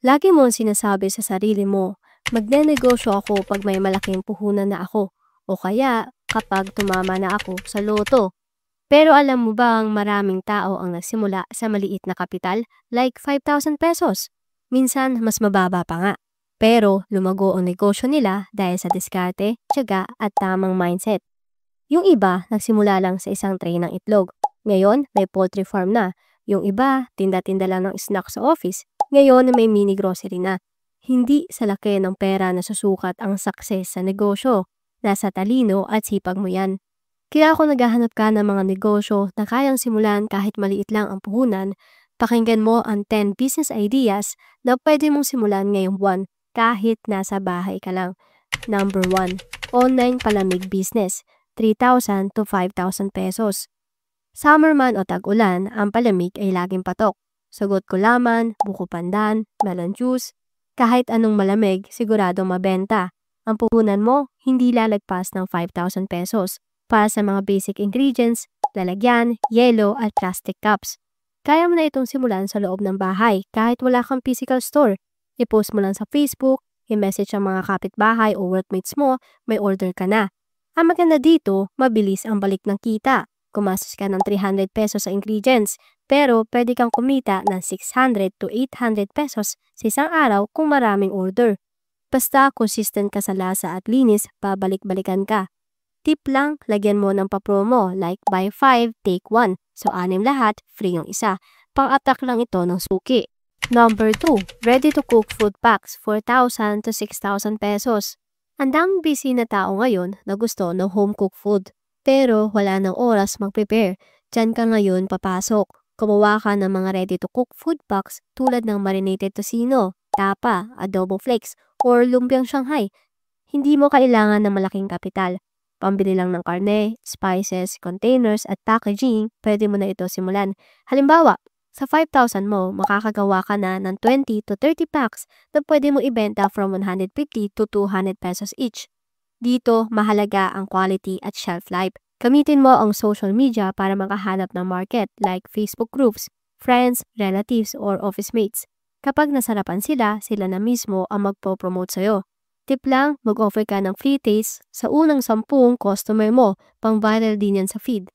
Lagi mo sinasabi sa sarili mo, magnenegosyo ako pag may malaking puhunan na ako o kaya kapag tumama na ako sa loto. Pero alam mo bang maraming tao ang nagsimula sa maliit na kapital like 5,000 pesos? Minsan mas mababa pa nga. Pero lumago ang negosyo nila dahil sa diskarte, tiyaga at tamang mindset. Yung iba nagsimula lang sa isang tray ng itlog. Ngayon may poultry farm na. Yung iba tinda-tinda lang ng snack sa office. Ngayon may mini grocery na. Hindi sa laki ng pera na susukat ang success sa negosyo. Nasa talino at sipag mo yan. Kaya kung naghahanap ka ng mga negosyo na kayang simulan kahit maliit lang ang puhunan, pakinggan mo ang 10 business ideas na pwede mong simulan ngayong buwan kahit nasa bahay ka lang. Number 1. Online palamig business. 3,000 to 5,000 pesos. Summer man o tag-ulan, ang palamig ay laging patok. Sagot gulaman, buko pandan, melon juice, kahit anong malamig, sigurado mabenta. Ang puhunan mo, hindi lalagpas ng 5,000 pesos. Para sa mga basic ingredients, lalagyan, yelo at plastic cups. Kaya mo na itong simulan sa loob ng bahay kahit wala kang physical store. I-post mo lang sa Facebook, i-message ang mga kapitbahay o workmates mo, may order ka na. Ang maganda dito, mabilis ang balik ng kita. Gumastos ka ng 300 pesos sa ingredients, pero pwede kang kumita ng 600 to 800 pesos sa isang araw kung maraming order. Basta consistent ka sa lasa at linis, babalik-balikan ka. Tip lang, lagyan mo ng pa-promo like buy 5, take 1. So 6 lahat, free yung isa. Pang-attack lang ito ng suki. Number 2, ready-to-cook food packs, 4,000 to 6,000 pesos. Ang daming busy na tao ngayon na gusto ng home-cooked food. Pero wala nang oras mag-prepare. Diyan ka ngayon papasok. Kumuha ka ng mga ready-to-cook food packs tulad ng marinated tocino, tapa, adobo flakes, or lumpiang Shanghai. Hindi mo kailangan ng malaking kapital. Pambili lang ng karne, spices, containers at packaging, pwede mo na ito simulan. Halimbawa, sa 5,000 mo, makakagawa ka na ng 20 to 30 packs na pwede mo ibenta from 150 to 200 pesos each. Dito, mahalaga ang quality at shelf life. Gamitin mo ang social media para makahanap ng market like Facebook groups, friends, relatives, or office mates. Kapag nasarapan sila, sila na mismo ang magpo-promote sa'yo. Tip lang, mag-offer ka ng free taste sa unang 10 customer mo, pang viral din yan sa feed.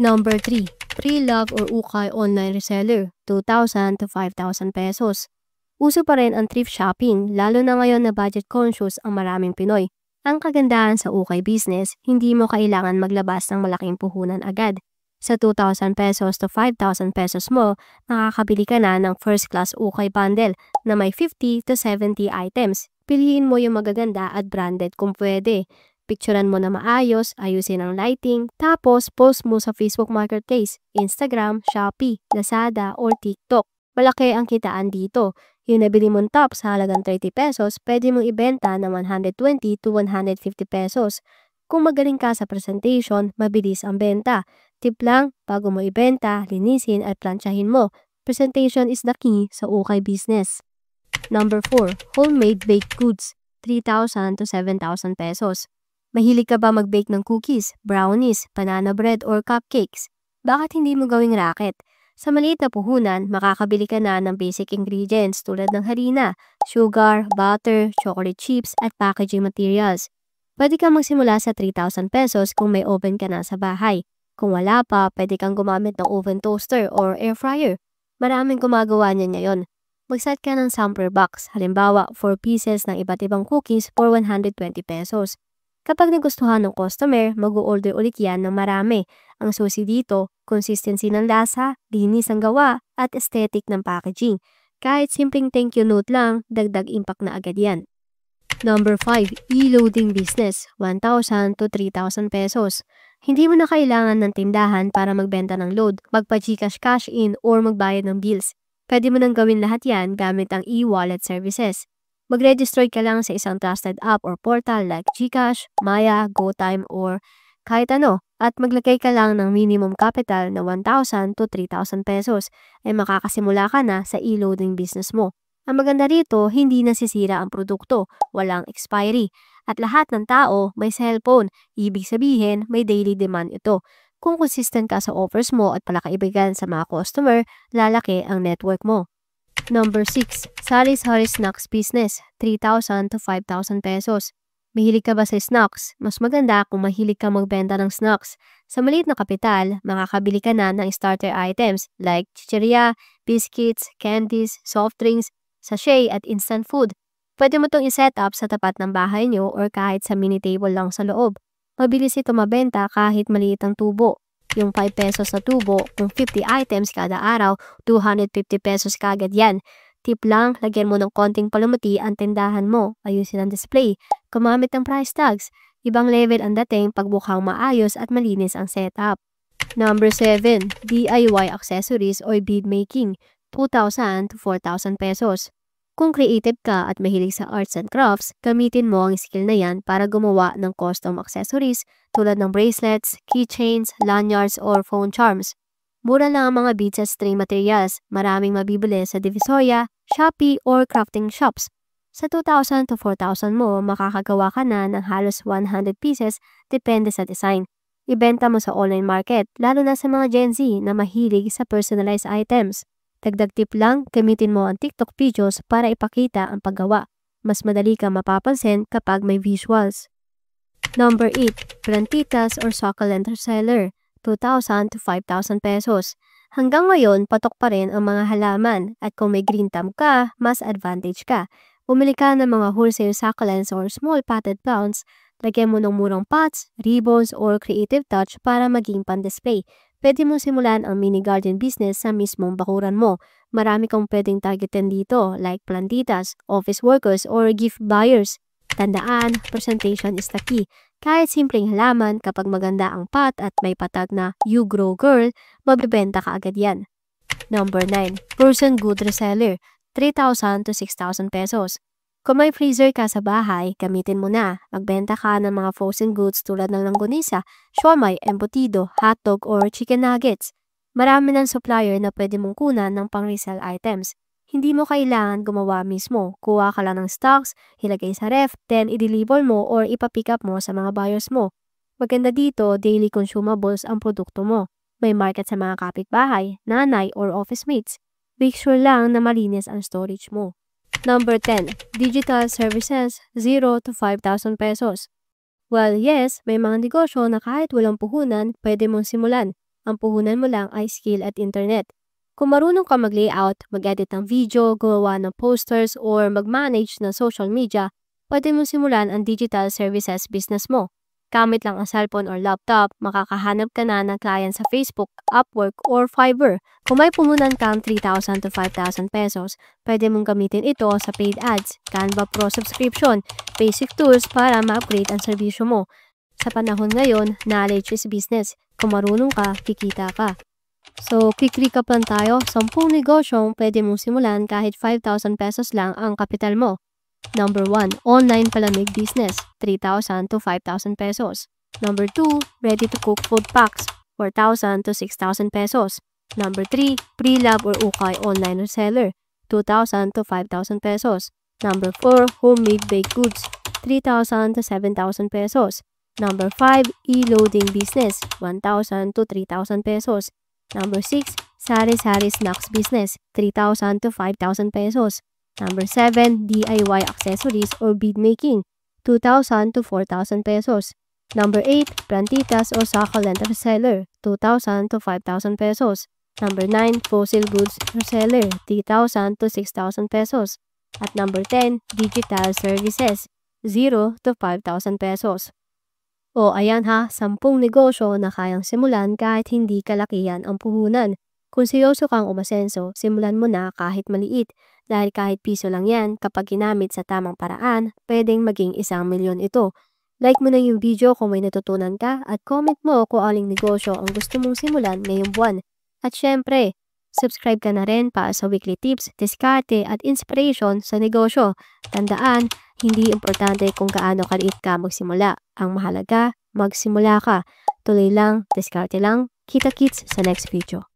Number 3. Pre-love or ukay online reseller, 2,000 to 5,000 pesos. Uso pa rin ang thrift shopping, lalo na ngayon na budget conscious ang maraming Pinoy. Ang kagandahan sa ukay business, hindi mo kailangan maglabas ng malaking puhunan agad. Sa 2,000 pesos to 5,000 pesos mo, makakabili ka na ng first class ukay bundle na may 50 to 70 items. Piliin mo yung magaganda at branded kung pwede. Picturean mo na maayos, ayusin ang lighting, tapos post mo sa Facebook Marketplace, Instagram, Shopee, Lazada, or TikTok. Malaki ang kitaan dito. Yung nabili mong top sa halagang 30 pesos, pwede mong ibenta ng 120 to 150 pesos. Kung magaling ka sa presentation, mabilis ang benta. Tip lang, bago mo ibenta, linisin at plantsahin mo. Presentation is the key sa ukay business. Number 4. Homemade baked goods, 3,000 to 7,000 pesos. Mahilig ka ba mag-bake ng cookies, brownies, banana bread, or cupcakes? Bakit hindi mo gawing racket? Sa maliit na puhunan, makakabili ka na ng basic ingredients tulad ng harina, sugar, butter, chocolate chips, at packaging materials. Pwede kang magsimula sa 3,000 pesos kung may oven ka na sa bahay. Kung wala pa, pwede kang gumamit ng oven toaster or air fryer. Maraming gumagawa niyan ngayon. Mag-set ka ng sampler box, halimbawa 4 pieces ng iba't ibang cookies for 120 pesos. Kapag nagustuhan ng customer, mag-o-order ulit yan ng marami. Ang susi dito, consistency ng lasa, linis ng gawa, at aesthetic ng packaging. Kahit simpleng thank you note lang, dagdag impact na agad yan. Number 5. E-loading business, 1,000 to 3,000 pesos. Hindi mo na kailangan ng tindahan para magbenta ng load, magpa-GCash cash in, or magbayad ng bills. Pwede mo nang gawin lahat yan gamit ang e-wallet services. Mag-register ka lang sa isang trusted app or portal like GCash, Maya, GoTime, or kahit ano, at maglagay ka lang ng minimum capital na 1,000 to 3,000 pesos ay makakasimula ka na sa e-loading business mo. Ang maganda rito, hindi nasisira ang produkto, walang expiry, at lahat ng tao may cellphone, ibig sabihin may daily demand ito. Kung consistent ka sa offers mo at palakaibigan sa mga customer, lalaki ang network mo. Number 6. Sari-sari snacks business, 3,000 to 5,000 pesos. Mahilig ka ba sa snacks? Mas maganda kung mahilig ka magbenta ng snacks. Sa maliit na kapital, makakabili ka na ng starter items like chicheria, biscuits, candies, soft drinks, sachet at instant food. Pwede mo itong iset up sa tapat ng bahay nyo or kahit sa mini table lang sa loob. Mabilis ito mabenta kahit maliit ang tubo. Yung 5 pesos sa tubo, kung 50 items kada araw, 250 pesos kagad yan. Tip lang, lagyan mo ng konting palamuti ang tindahan mo. Ayusin ang display. Gumamit ng price tags. Ibang level ang dating pag mukhang maayos at malinis ang setup. Number 7. DIY accessories or bead making, 2,000 to 4,000 pesos. Kung creative ka at mahilig sa arts and crafts, gamitin mo ang skill na yan para gumawa ng custom accessories tulad ng bracelets, keychains, lanyards, or phone charms. Mura lang ang mga beads at string materials. Maraming mabibili sa Divisoria, Shopee, or crafting shops. Sa 2,000 to 4,000 mo, makakagawa ka na ng halos 100 pieces depende sa design. Ibenta mo sa online market, lalo na sa mga Gen Z na mahilig sa personalized items. Dagdag tip lang, gamitin mo ang TikTok videos para ipakita ang paggawa. Mas madali ka mapapansin kapag may visuals. Number 8. Plantitas or succulent seller, 2,000 to 5,000 pesos. Hanggang ngayon, patok pa rin ang mga halaman at kung may green thumb ka, mas advantage ka. Bumili ka ng mga wholesale succulents or small potted plants, lagyan mo ng murang pots, ribbons, or creative touch para maging pan-display. Pwede mo simulan ang mini garden business sa mismong bakuran mo. Marami kang pwedeng targetin dito like plantitas, office workers, or gift buyers. Tandaan, presentation is the key. Kahit simpleng halaman, kapag maganda ang pot at may patag na "You Grow Girl", mabibenta ka agad yan. Number 9. Frozen good reseller, 3,000 to 6,000 pesos. Kung may freezer ka sa bahay, gamitin mo na. Magbenta ka ng mga frozen goods tulad ng langgonisa, siomai, embutido, hotdog, or chicken nuggets. Marami ng supplier na pwede mong kunan ng pang-resell items. Hindi mo kailangan gumawa mismo. Kuha ka lang ng stocks, ilagay sa ref, then i-deliver mo or ipapick up mo sa mga buyers mo. Maganda dito, daily consumables ang produkto mo. May market sa mga kapitbahay, nanay, or office mates. Make sure lang na malinis ang storage mo. Number 10. Digital services, 0 to 5,000 pesos. Well, yes, may mga negosyo na kahit walang puhunan, pwede mong simulan. Ang puhunan mo lang ay skill at internet. Kung marunong ka mag-layout, mag-edit ng video, gawa ng posters, or mag-manage ng social media, pwede mo simulan ang digital services business mo. Gamit lang ang cellphone or laptop, makakahanap ka na ng client sa Facebook, Upwork, or Fiverr. Kung may puhunan kang 3,000 to 5,000 pesos, pwede mong gamitin ito sa paid ads, Canva Pro subscription, basic tools para ma-upgrade ang serbisyo mo. Sa panahon ngayon, knowledge is business. Kung marunong ka, kikita ka. So, quick recap lang tayo. 10 negosyong pwede mong simulan kahit 5,000 pesos lang ang kapital mo. Number 1, online palamig business, 3,000 to 5,000 pesos. Number 2, ready-to-cook food packs, 4,000 to 6,000 pesos. Number 3, pre-lab or ukay online reseller, 2,000 to 5,000 pesos. Number 4, homemade baked goods, 3,000 to 7,000 pesos. Number 5, e-loading business, 1,000 to 3,000 pesos. Number 6, sari-sari snacks business, 3,000 to 5,000 pesos. Number 7, DIY accessories or bead making, 2,000 to 4,000 pesos. Number 8, plantitas or succulent reseller, 2,000 to 5,000 pesos. Number 9, fossil goods reseller, 3,000 to 6,000 pesos. At number 10, digital services, 0 to 5,000 pesos. O ayan ha, 10 negosyo na kayang simulan kahit hindi kalakihan ang puhunan. Kung seryoso kang umasenso, simulan mo na kahit maliit. Dahil kahit piso lang yan, kapag ginamit sa tamang paraan, pwedeng maging 1,000,000 ito. Like mo na yung video kung may natutunan ka at comment mo kung aling negosyo ang gusto mong simulan ngayong buwan. At syempre, subscribe ka na rin para sa weekly tips, diskarte at inspiration sa negosyo. Tandaan, hindi importante kung gaano kaliit ka magsimula. Ang mahalaga, magsimula ka. Tuloy lang, diskarte lang. Kita-kits sa next video.